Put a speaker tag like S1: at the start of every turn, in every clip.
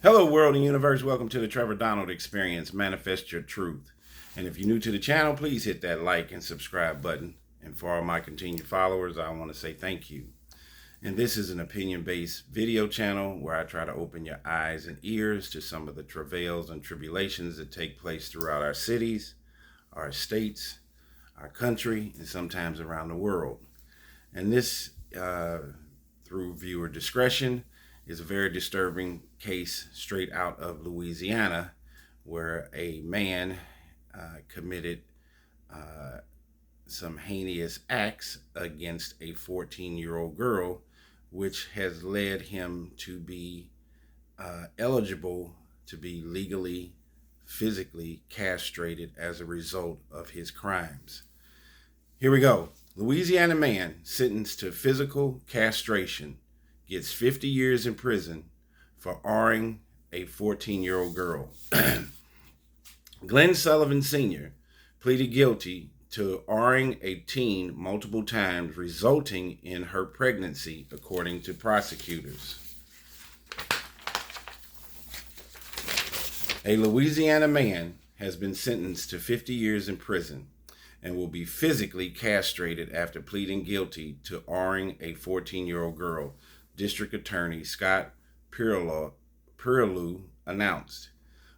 S1: Hello, world and universe. Welcome to the Trevor Donald Experience. Manifest your truth. And if you're new to the channel, please hit that like and subscribe button. And for all my continued followers, I want to say thank you. And this is an opinion-based video channel where I try to open your eyes and ears to some of the travails and tribulations that take place throughout our cities, our states, our country, and sometimes around the world. And this, through viewer discretion, is a very disturbing case straight out of Louisiana, where a man committed some heinous acts against a 14-year-old girl, which has led him to be eligible to be legally, physically castrated as a result of his crimes. Here we go. Louisiana man sentenced to physical castration gets 50 years in prison for R-ing a 14-year-old girl. Glenn Sullivan Sr. pleaded guilty to R-ing a teen multiple times, resulting in her pregnancy, according to prosecutors. A Louisiana man has been sentenced to 50 years in prison and will be physically castrated after pleading guilty to R-ing a 14-year-old girl, District Attorney Scott Perilou announced.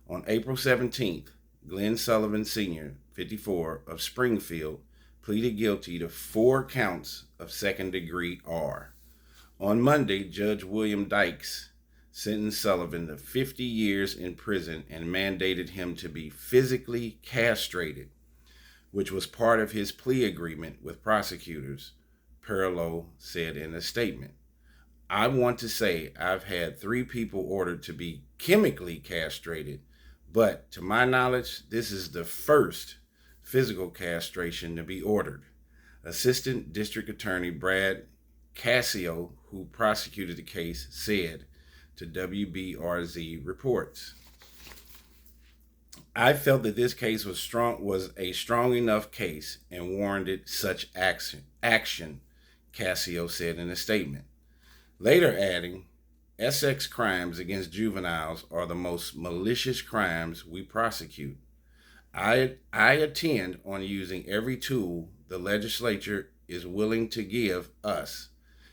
S1: On April 17th, Glenn Sullivan Sr., 54, of Springfield, pleaded guilty to 4 counts of second-degree R. On Monday, Judge William Dykes sentenced Sullivan to 50 years in prison and mandated him to be physically castrated, which was part of his plea agreement with prosecutors, Perilou said in a statement. I want to say I've had 3 people ordered to be chemically castrated, but to my knowledge, this is the first physical castration to be ordered. Assistant District Attorney Brad Cassio, who prosecuted the case, said to WBRZ Reports. I felt that this case was a strong enough case and warranted such action, Cassio said in a statement. Later adding, Essex crimes against juveniles are the most malicious crimes we prosecute. I attend on using every tool the legislature is willing to give us,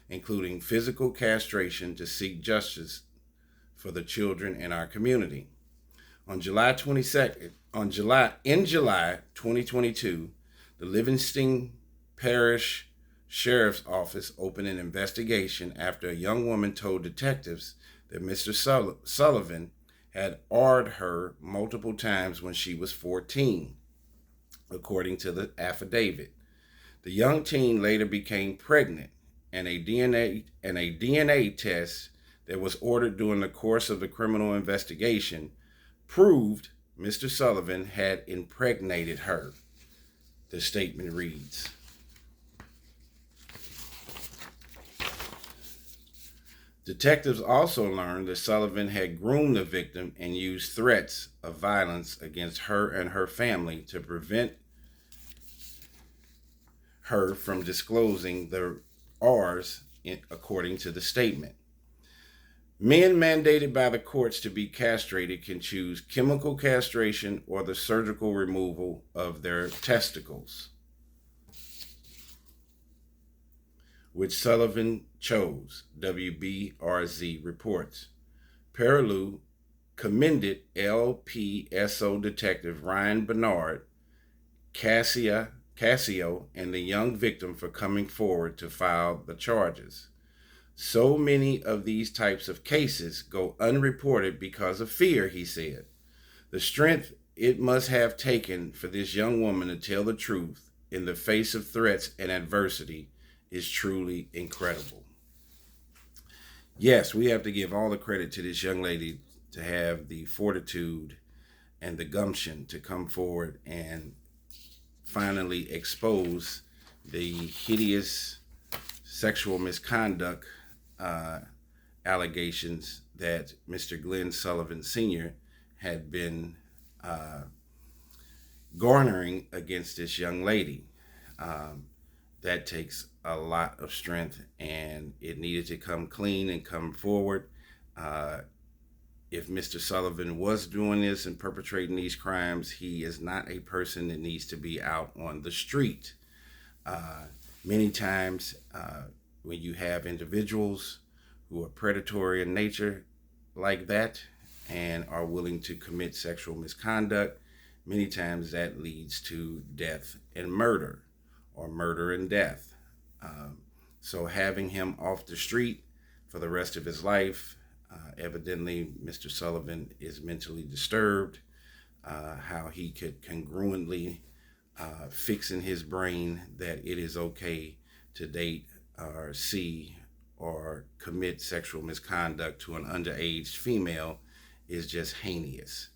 S1: including physical castration, to seek justice for the children in our community. In July 2022, the Livingston Parish Sheriff's Office opened an investigation after a young woman told detectives that Mr. Sullivan had R-ed her multiple times when she was 14, according to the affidavit. The young teen later became pregnant, and a DNA test that was ordered during the course of the criminal investigation proved Mr. Sullivan had impregnated her. The statement reads. Detectives also learned that Sullivan had groomed the victim and used threats of violence against her and her family to prevent her from disclosing the R's, according to the statement. Men mandated by the courts to be castrated can choose chemical castration or the surgical removal of their testicles, which Sullivan chose, WBRZ reports. Perilou commended LPSO Detective Ryan Bernard, Cassio, and the young victim for coming forward to file the charges. So many of these types of cases go unreported because of fear, he said. The strength it must have taken for this young woman to tell the truth in the face of threats and adversity is truly incredible. Yes, we have to give all the credit to this young lady to have the fortitude and the gumption to come forward and finally expose the hideous sexual misconduct allegations that Mr. Glenn Sullivan Sr. had been garnering against this young lady. That takes a lot of strength, and it needed to come clean and come forward. if Mr. Sullivan was doing this and perpetrating these crimes, he is not a person that needs to be out on the street. Uh, Many times, when you have individuals who are predatory in nature like that and are willing to commit sexual misconduct, many times that leads to death and murder, or murder and death. Um, so having him off the street for the rest of his life, evidently Mr. Sullivan is mentally disturbed. How he could congruently fix in his brain that it is okay to date or see or commit sexual misconduct to an underage female is just heinous.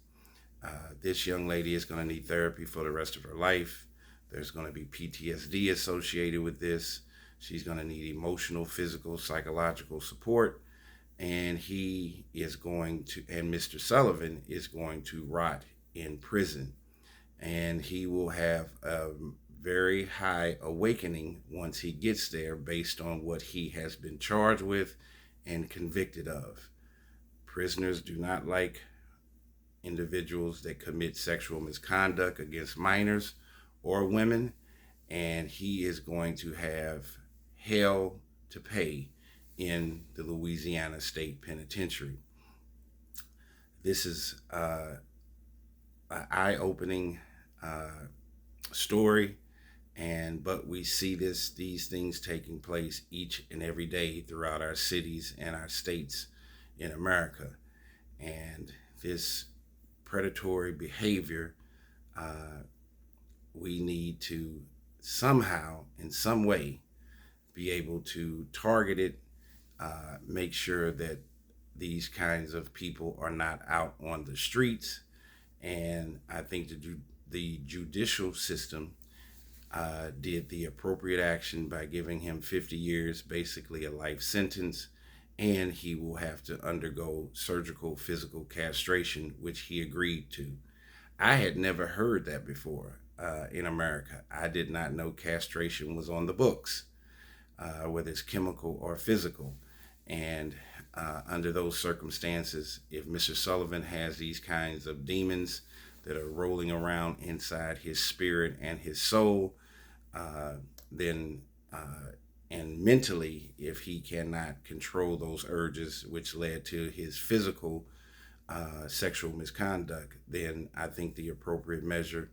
S1: This young lady is going to need therapy for the rest of her life. There's going to be PTSD associated with this. She's going to need emotional, physical, psychological support. And he is going to, and Mr. Sullivan is going to rot in prison. And he will have a very high awakening once he gets there based on what he has been charged with and convicted of. Prisoners do not like individuals that commit sexual misconduct against minors or women, and he is going to have hell to pay in the Louisiana State Penitentiary. This is an eye-opening story, but we see these things taking place each and every day throughout our cities and our states in America, and this predatory behavior, we need to somehow, in some way, be able to target it, make sure that these kinds of people are not out on the streets. And I think the judicial system did the appropriate action by giving him 50 years, basically a life sentence, and he will have to undergo surgical physical castration, which he agreed to. I had never heard that before in America. I did not know castration was on the books, whether it's chemical or physical. And under those circumstances, if Mr. Sullivan has these kinds of demons that are rolling around inside his spirit and his soul, then and mentally, if he cannot control those urges, which led to his physical sexual misconduct, then I think the appropriate measure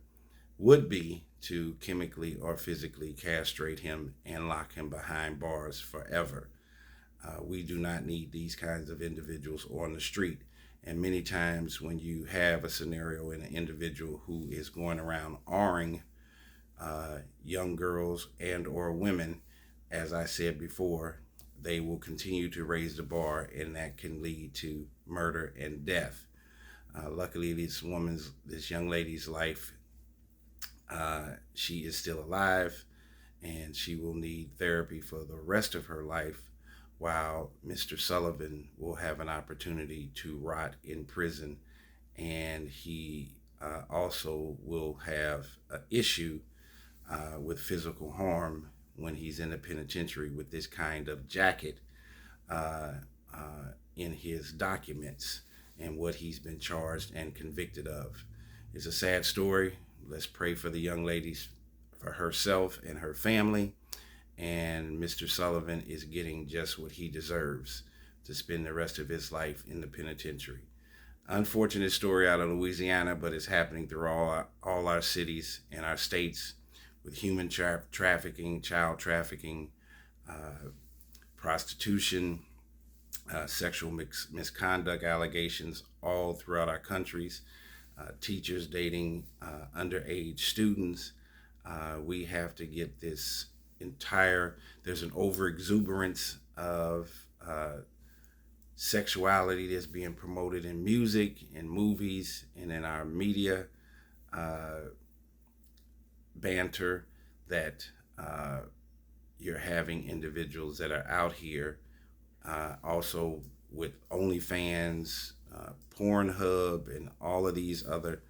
S1: would be to chemically or physically castrate him and lock him behind bars forever. We do not need these kinds of individuals on the street. And many times when you have a scenario in an individual who is going around awing young girls and or women, as I said before, they will continue to raise the bar, and that can lead to murder and death. Luckily, this young lady's life, she is still alive, and she will need therapy for the rest of her life, while Mr. Sullivan will have an opportunity to rot in prison, and he also will have an issue with physical harm when he's in the penitentiary with this kind of jacket uh, in his documents and what he's been charged and convicted of. It's a sad story. Let's pray for the young ladies, for herself and her family. And Mr. Sullivan is getting just what he deserves, to spend the rest of his life in the penitentiary. Unfortunate story out of Louisiana, but it's happening through all our cities and our states, with human trafficking, child trafficking, prostitution, sexual misconduct allegations all throughout our countries, teachers dating underage students. We have to get this there's an overexuberance of sexuality that's being promoted in music, in movies, and in our media banter, that you're having individuals that are out here also with OnlyFans, Pornhub, and all of these other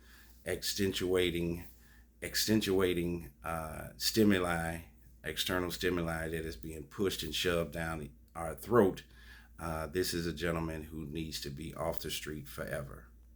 S1: extenuating stimuli, external stimuli that is being pushed and shoved down our throat This is a gentleman who needs to be off the street forever.